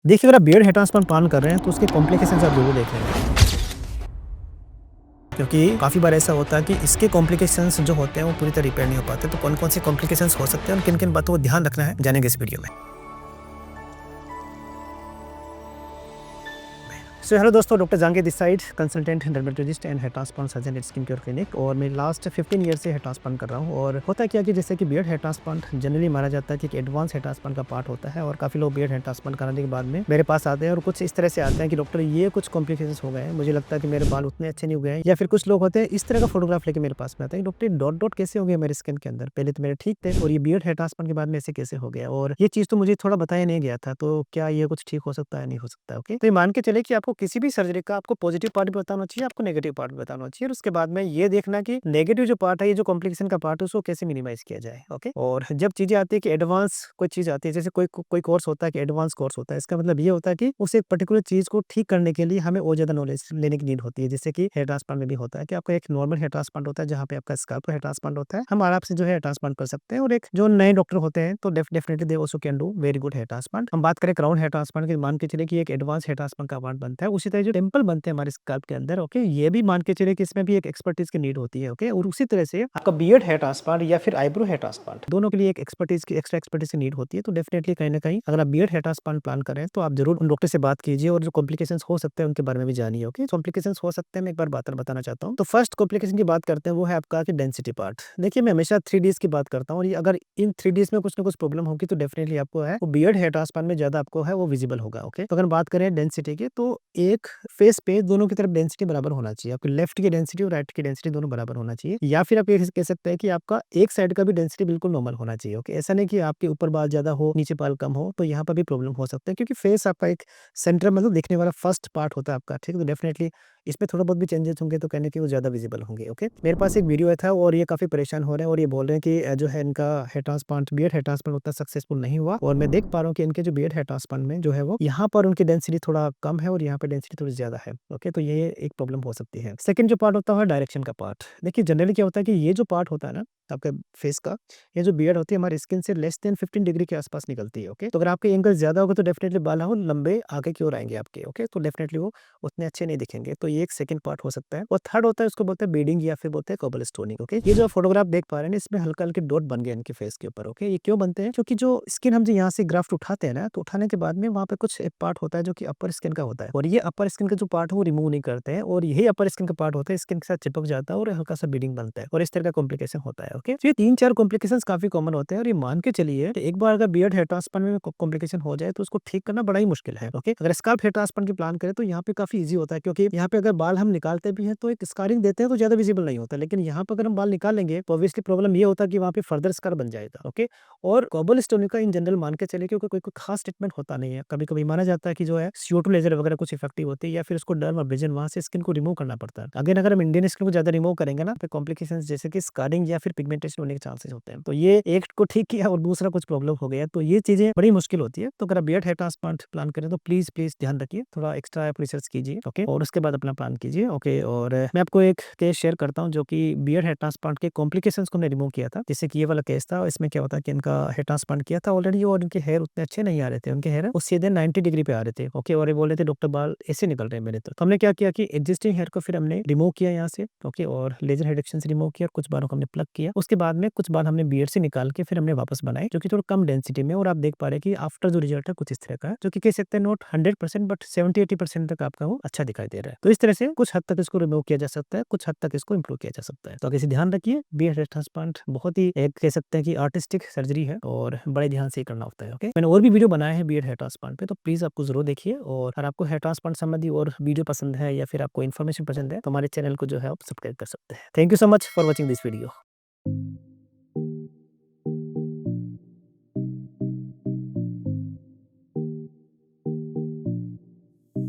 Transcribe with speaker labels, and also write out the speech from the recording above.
Speaker 1: देखिए, अगर आप बियर्ड हेयर ट्रांसप्लांट प्लान कर रहे हैं, तो उसके कॉम्प्लिकेशंस आप ज़रूर देख लें। क्योंकि काफ़ी बार ऐसा होता है कि इसके कॉम्प्लिकेशंस जो होते हैं, वो पूरी तरह रिपेयर नहीं हो पाते। तो कौन-कौन से कॉम्प्लिकेशंस हो सकते हैं और किन-किन बातों को ध्यान रखना है, जानेंगे इस वीडियो में। सो हेलो दोस्तों, doctor Jahangir this side, consultant dermatologist and hair transplant surgeon at skin care clinic. और मैं लास्ट 15 ईयर से हेयर ट्रांसप्लांट कर रहा हूँ। और होता क्या कि जैसे कि बियर्ड हेयर ट्रांसप्लांट जनरली माना जाता है कि एक एडवांस हेयर ट्रांसप्लांट का पार्ट होता है। और काफ़ी लोग बियर्ड हेयर ट्रांसप्लांट कराने के बाद में मेरे पास आते हैं और कुछ इस तरह से आते हैं कि डॉक्टर ये कुछ कॉम्प्लिकेशंस हो गए हैं, मुझे लगता है कि मेरे बाल उतने अच्छे नहीं हो गए हैं। या फिर कुछ लोग होते हैं इस तरह का फोटोग्राफ लेके मेरे पास में आते हैं, डॉक्टर डॉट डॉट कैसे हो गए मेरे स्किन के अंदर, पहले तो मेरे ठीक थे और ये बियर्ड हेयर ट्रांसप्लांट के बाद में ऐसे कैसे हो गया। और ये चीज़ तो मुझे थोड़ा बताया नहीं गया था, तो क्या ये कुछ ठीक हो सकता है, नहीं हो सकता है। ओके, तो ये मान के चले कि आपको किसी भी सर्जरी का आपको पॉजिटिव पार्ट भी बताना चाहिए, आपको नेगेटिव पार्ट भी बताना चाहिए। और उसके बाद में ये देखना कि नेगेटिव जो पार्ट है, ये जो कॉम्प्लिकेशन का पार्ट है, उसको कैसे मिनिमाइज किया जाए। ओके, और जब चीजें आती है कि एडवांस कोई चीज आती है, जैसे कोई कोई कोर्स होता है कि एडवांस कोर्स होता है, इसका मतलब ये होता है कि उस एक पर्टिकुलर चीज को ठीक करने के लिए हमें और ज्यादा नॉलेज लेने की नीड होती है। जैसे कि हेयर ट्रांसप्लांट में भी होता है कि आपका एक नॉर्मल हेयर ट्रांसप्लांट होता है, जहाँ पे आपका स्कैल्प हेयर ट्रांसप्लांट होता है, हम आराम से जो है ट्रांसप्लांट कर सकते हैं। और एक जो नए डॉक्टर होते हैं, तो definitely they also can do very good hair transplant. हम बात करें क्राउन हेयर ट्रांसप्लांट की, मान के चले कि एक एडवांस हेयर ट्रांसप्लांट का पार्ट बनता है। उसी तरह जो टेम्पल बनते हैं हमारे स्कैल्प के अंदर, ओके, ये भी मान के चले कि इसमें भी एक एक्सपर्टीज की नीड होती है। ओके, और उसी तरह से आपका बियर्ड हेयर ट्रांसप्लांट या फिर आईब्रो हेयर ट्रांसप्लांट, दोनों के लिए एक एक्सपर्टीज की एक्स्ट्रा एक्सपर्टीज की नीड होती है। तो डेफिनेटली कहीं ना कहीं अगर आप बियर्ड हेयर ट्रांसप्लांट प्लान कर रहे हैं, तो आप जरूर उन डॉक्टर से बात कीजिए और जो कॉम्प्लिकेशंस हो सकते हैं उनके बारे में भी जानिए। ओके, कॉम्प्लिकेशंस हो सकते हैं, मैं एक बार बात बताना चाहता हूँ। तो फर्स्ट कॉम्प्लिकेशन की बात करते हैं, वो है आपका डेंसिटी पार्ट। देखिए, मैं हमेशा 3Ds की बात करता हूँ, और ये अगर इन 3Ds में कुछ ना कुछ प्रॉब्लम होगी, तो डेफिनेटली आपको है वो बियर्ड हेयर ट्रांसप्लांट में ज्यादा आपको है वो विजिबल होगा। ओके, तो अगर बात करें डेंसिटी की, तो एक फेस पे दोनों की तरफ डेंसिटी बराबर होना चाहिए। आपकी लेफ्ट की डेंसिटी और राइट की डेंसिटी दोनों बराबर होना चाहिए। या फिर आप ये कह सकते हैं कि आपका एक साइड का भी डेंसिटी बिल्कुल नॉर्मल होना चाहिए। ओके, ऐसा नहीं कि आपके ऊपर बाल ज्यादा हो, नीचे बाल कम हो, तो यहाँ पर भी प्रॉब्लम हो सकता है, क्योंकि फेस आपका एक सेंटर मतलब दिखने वाला फर्स्ट पार्ट होता है आपका। ठीक है, तो डेफिनेटली इसमें थोड़ा बहुत भी चेंजेस होंगे, तो कहने की वो ज्यादा विजिबल होंगे। ओके, मेरे पास एक वीडियो था और ये काफी परेशान हो रहे हैं और ये बोल रहे हैं कि जो है इनका hair transplant, beard hair transplant उतना सक्सेसफुल नहीं हुआ। और मैं देख पा रहा हूँ कि इनके जो बियर्ड हेयर ट्रांसप्लांट में जो है वो यहाँ पर उनकी डेंसिटी थोड़ा कम है और यहाँ पे डेंसिटी थोड़ी ज्यादा है। ओके, तो ये एक प्रॉब्लम हो सकती है। सेकंड जो पार्ट होता है डायरेक्शन का पार्ट। देखिए, जनरली क्या होता है कि ये जो पार्ट होता है ना आपके फेस का, ये जो बियर्ड होती है हमारी स्किन से लेस देन 15 डिग्री के आसपास निकलती है। ओके, तो अगर आपके एंगल ज्यादा होगा, तो डेफिनेटली बाल हो लंबे आगे की ओर आएंगे आपके। ओके, तो डेफिनेटली वो उतने अच्छे नहीं दिखेंगे। तो ये एक सेकंड पार्ट हो सकता है। और थर्ड होता है, उसको बोलते हैं बीडिंग या फिर बोलते हैं कोबल स्टोनिंग। ओके, ये जो फोटोग्राफ देख पा रहे हैं ना, इसमें हल्का हल्के डॉट बन गए इनके फेस के ऊपर। ओके, ये क्यों बनते हैं? क्योंकि जो स्किन हम जो यहाँ से ग्राफ्ट उठाते हैं ना, तो उठाने के बाद में वहाँ पे कुछ एक पार्ट होता है जो कि अपर स्किन का होता है, और ये अपर स्किन का जो पार्ट है वो रिमूव नहीं करते हैं, और यही अपर स्किन का पार्ट होता है स्किन के साथ चिपक जाता है और हल्का सा बीडिंग बनता है, और इस तरह का कॉम्प्लिकेशन होता है। ओके, तो ये 3-4 कॉम्प्लिकेशन काफी कॉमन होते हैं। और ये मान के चलिए कि एक बार अगर बियर्ड हेयर ट्रांसप्लांट में कॉम्प्लिकेशन हो जाए, तो उसको ठीक करना बड़ा ही मुश्किल है। ओके, अगर स्कैल्प हेयर ट्रांसप्लांट की प्लान करें, तो यहाँ पे काफी ईजी होता है, क्योंकि यहाँ पे अगर बाल हम निकालते भी हैं तो एक स्कारिंग देते हैं, तो ज्यादा विजिबल नहीं होता। लेकिन यहाँ पर अगर हम बाल निकालेंगे, तो ऑब्वियसली प्रॉब्लम ये होता है कि वहाँ पे फर्दर स्कार बन जाएगा। ओके, और कोबल स्टोनिंग का इन जनरल मान के चले, क्योंकि कोई कोई खास ट्रीटमेंट होता नहीं है। कभी कभी माना जाता है कि जो है CO2 लेजर वगैरह कुछ इफेक्टिव होती है, या फिर उसको डर्म अब्रेजन वहां से स्किन को रिमूव करना पड़ता है। अगेन, अगर हम इंडियन स्किन को ज्यादा रिमूव करेंगे ना, तो कॉम्प्लिकेशन जैसे कि स्कारिंग या फिर पिगमेंटेशन होने के चांसेस होते हैं। तो ये एक को ठीक किया और दूसरा कुछ प्रॉब्लम हो गया, तो ये चीजें बड़ी मुश्किल होती है। तो अगर आप बियर्ड हेयर ट्रांसप्लांट प्लान करें, तो प्लीज प्लीज ध्यान रखिए, थोड़ा एक्स्ट्रा आप रिसर्च कीजिए। ओके, और उसके बाद अपना प्लान कीजिए। ओके, और मैं आपको एक केस शेयर करता हूँ, जो कि बियर्ड हेयर ट्रांसप्लांट के कॉम्प्लिकेशंस को हमने रिमूव किया था। जैसे कि ये वाला केस था, इसमें क्या होता है कि इनका हेयर ट्रांसप्लांट किया था ऑलरेडी, और इनके हेयर उतने अच्छे नहीं आ रहे थे। उनके हेयर वो सीधे 90 डिग्री पे आ रहे थे। ओके, और ये बोल रहे थे डॉक्टर बाल ऐसे निकल रहे हैं मेरे। तो हमने क्या किया कि एग्जिस्टिंग हेयर को फिर हमने रिमूव किया यहाँ से। ओके, और लेजर रिडक्शन से रिमूव किया, और कुछ बालों को हमने प्लग किया। उसके बाद में कुछ बाल हमने बियर्ड से निकाल के फिर हमने वापस बनाए, जो कि थोड़ा कम डेंसिटी में। और आप देख पा रहे हैं कि आफ्टर जो रिजल्ट है कुछ इस तरह का है, जो कि कह सकते हैं नॉट 100% बट 70-80% तक आपका वो अच्छा दिखाई दे रहा है। तो इस तरह से कुछ हद तक इसको रिमूव किया जा सकता है, कुछ हद तक इसको इंप्रूव किया जा सकता है। तो इसे ध्यान रखिए, बियर्ड हेयर ट्रांसप्लांट बहुत ही एक कह सकते हैं कि आर्टिस्टिक सर्जरी है, और बड़े ध्यान से ही करना होता है। ओके, मैंने और भी वीडियो बनाए हैं बियर्ड हेयर ट्रांसप्लांट पे, तो प्लीज आपको जरूर देखिए। और अगर आपको हेयर ट्रांसप्लांट संबंधी और वीडियो पसंद है, या फिर आपको इन्फॉर्मेशन पसंद है, तो हमारे चैनल को जो है आप सब्सक्राइब कर सकते हैं। Thank you so much for watching this video.